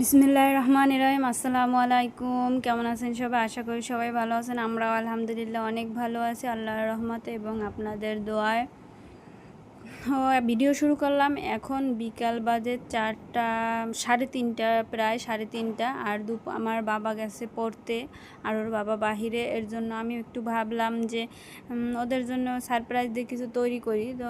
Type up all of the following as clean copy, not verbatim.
বিসমিল্লাহির রহমানির রহিম। আসসালামু আলাইকুম। কেমন আছেন সবাই? আশা করি সবাই ভালো আছেন। আমরাও আলহামদুলিল্লাহ অনেক ভালো আছি আল্লাহর রহমতে এবং আপনাদের দোয়ায়। ভিডিও শুরু করলাম। এখন বিকাল বাজে 4টা, 3:30, প্রায় 3:30। আর আমার বাবা গেছে পড়তে, আর ওর বাবা বাহিরে। এর জন্য আমি একটু ভাবলাম যে ওদের জন্য সারপ্রাইজ দিয়ে কিছু তৈরি করি। তো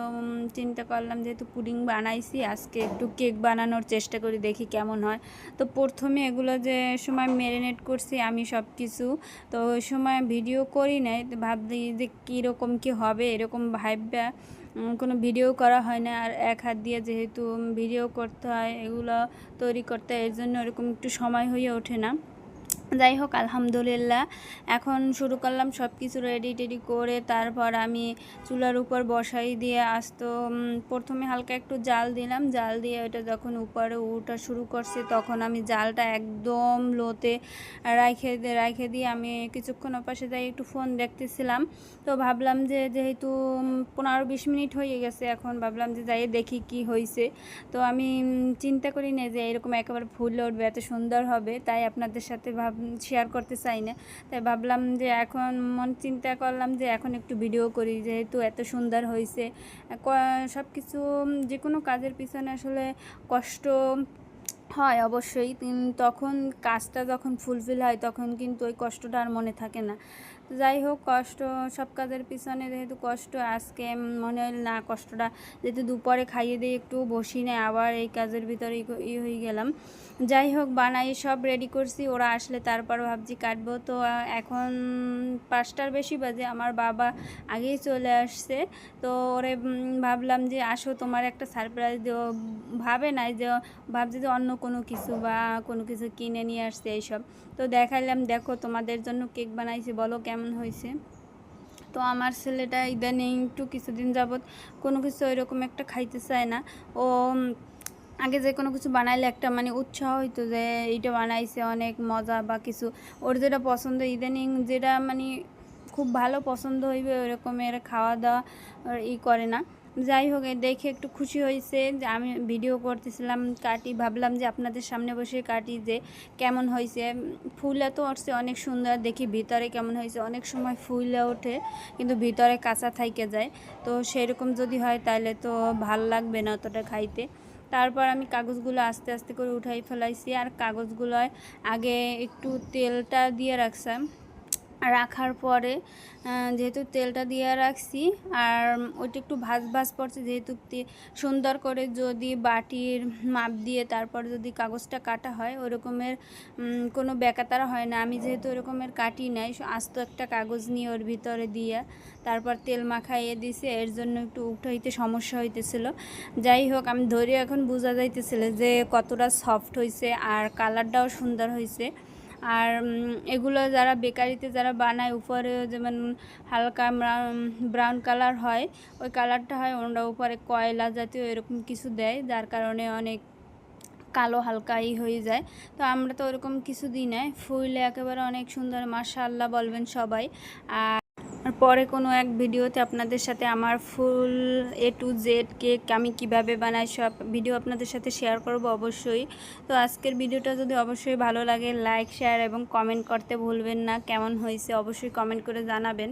চিন্তা করলাম যেহেতু পুডিং বানাইছি, আজকে একটু কেক বানানোর চেষ্টা করি, দেখি কেমন হয়। তো প্রথমে এগুলো যে সময় ম্যারিনেট করছি আমি সব কিছু, তো ওই সময় ভিডিও করি নাই। তো ভাবছি যে কীরকম কী হবে, এরকম ভাববা কোনো ভিডিও করা হয় না। আর এক হাত দিয়ে যেহেতু ভিডিও করতে হয়, এগুলো তৈরি করতে, এর জন্য এরকম একটু সময় হয়ে ওঠে না। যাই হোক, আলহামদুলিল্লাহ এখন শুরু করলাম সব কিছু রেডি টেডি করে। তারপর আমি চুলার উপর বসাই দিয়ে আস্ত প্রথমে হালকা একটু জাল দিলাম। জাল দিয়ে ওটা যখন উপরে ওঠা শুরু করছে, তখন আমি জালটা একদম লোতে রাইখে দিয়ে আমি কিছুক্ষণ ওপাশে যাই একটু ফোন দেখতেছিলাম। তো ভাবলাম যে যেহেতু 15-20 মিনিট হয়ে গেছে, এখন ভাবলাম যে যাই দেখি কি হয়েছে। তো আমি চিন্তা করি না যে এরকম একেবারে ফুলে উঠবে, এত সুন্দর হবে, তাই আপনাদের সাথে শেয়ার করতে চাই না। তাই ভাবলাম যে এখন চিন্তা করলাম যে এখন একটু ভিডিও করি, যেহেতু এত সুন্দর হয়েছে। সব কিছু যে কোনো কাজের পিছনে আসলে কষ্ট হয় অবশ্যই, তখন কাজটা যখন ফুলফিল হয় তখন কিন্তু ওই কষ্টটা আর মনে থাকে না। যাই হোক, কষ্ট সব কাজের পিছনে যেহেতু কষ্ট, আজকে মনে হল না কষ্টটা যেহেতু দুপুরে খাইয়ে দিয়ে একটু বসি না, আবার এই কাজের ভিতরে হয়ে গেলাম। যাই হোক, বানাই সব রেডি করছি, ওরা আসলে তারপর ভাবছি কাটবো। তো এখন 5টার বেশি বাজে, আমার বাবা আগেই চলে আসছে। তো ওরে ভাবলাম যে আসো, তোমার একটা সারপ্রাইজ দেবো। ভাবে নাই যে, ভাবছি যে অন্য কোনো কিছু বা কোনো কিছু কিনে নিয়ে আসছে এইসব। তো দেখাইলাম, দেখো তোমাদের জন্য কেক বানাইছি, বলো কেমন হয়েছে। তো আমার ছেলেটা ইদানিং একটু কিছুদিন যাবৎ কোনো কিছু ওইরকম একটা খাইতে চায় না। ও আগে যে কোনো কিছু বানাইলে একটা উৎসাহ হইতো যে এইটা বানাইছে অনেক মজা বা কিছু, ওর যেটা পছন্দ, ইদানিং যেটা খুব ভালো পছন্দ হইবে ওইরকমের খাওয়া দাওয়া করে না। যাই হোক, দেখে একটু খুশি হয়েছে যে আমি ভিডিও করতেছিলাম, কাটি, ভাবলাম যে আপনাদের সামনে বসে কাটি যে কেমন হয়েছে। ফুলে তো উঠছে অনেক সুন্দর, দেখি ভিতরে কেমন হয়েছে। অনেক সময় ফুলে ওঠে কিন্তু ভিতরে কাঁচা থাইকে যায়, তো সেরকম যদি হয় তাহলে তো ভাল লাগবে না অতটা খাইতে। তারপর আমি কাগজগুলো আস্তে আস্তে করে উঠাই ফেলাইছি, আর কাগজগুলোয় আগে একটু তেলটা দিয়ে রাখার পরে যেহেতু তেলটা দিয়ে রাখছি, আর ওইটা একটু ভাজ পড়ছে, যেহেতু সুন্দর করে যদি বাটির মাপ দিয়ে তারপর যদি কাগজটা কাটা হয়, ওরকমের কোনো বেকাতারা হয় না। আমি যেহেতু ওরকমের কাটি নাই, আস্ত একটা কাগজ নিয়ে ওর ভিতরে দিয়ে তারপর তেল মাখাইয়ে দিছে, এর জন্য একটু উঠাইতে সমস্যা হইতেছিল। যাই হোক, আমি ধরে এখন বোঝা যাইতেছিল যে কতটা সফট হয়েছে, আর কালারটাও সুন্দর হয়েছে। আর এগুলো যারা বেকারিতে যারা বানায়, উপরে যেমন হালকা ব্রাউন কালার হয়, ওই কালারটা হয় ওরা উপরে কয়লা জাতীয় এরকম কিছু দেয়, যার কারণে অনেক কালো হালকাই হয়ে যায়। তো আমরা তো ওরকম কিছু দিই না, ফুলে একেবারে অনেক সুন্দর, মাশাআল্লাহ বলবেন সবাই। আর পরে কোনো এক ভিডিওতে আপনাদের সাথে আমার ফুল A to Z কেক আমি কিভাবে বানাই সব ভিডিও আপনাদের সাথে শেয়ার করব অবশ্যই। তো আজকের ভিডিওটা যদি অবশ্যই ভালো লাগে, লাইক, শেয়ার এবং কমেন্ট করতে ভুলবেন না। কেমন হয়েছে অবশ্যই কমেন্ট করে জানাবেন।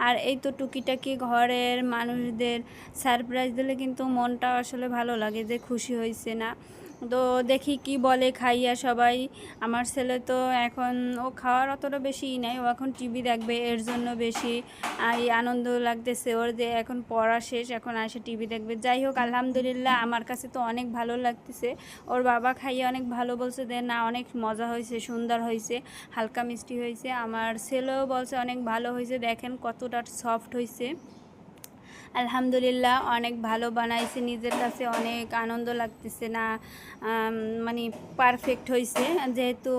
আর এই তো টুকিটাকি ঘরের মানুষদের সারপ্রাইজ দিলে কিন্তু মনটা আসলে ভালো লাগে যে খুশি হয়েছে না। তো দেখি কি বলে খাইয়া সবাই। আমার ছেলে তো এখন ও খাওয়ার অতটা বেশি নাই, ও এখন টিভি দেখবে, এর জন্য বেশি এই আনন্দ লাগতেছে ওর যে এখন পড়া শেষ, এখন আসে টিভি দেখবে। যাই হোক, আলহামদুলিল্লাহ আমার কাছে তো অনেক ভালো লাগতেছে। ওর বাবা খাইয়ে অনেক ভালো বলছে যে না, অনেক মজা হয়েছে, সুন্দর হয়েছে, হালকা মিষ্টি হয়েছে। আমার ছেলেও বলছে অনেক ভালো হয়েছে, দেখেন কতটা সফট হয়েছে। আলহামদুলিল্লাহ অনেক ভালো বানাইছে, নিজের কাছে অনেক আনন্দ লাগতেছে না, পারফেক্ট হয়েছে যেহেতু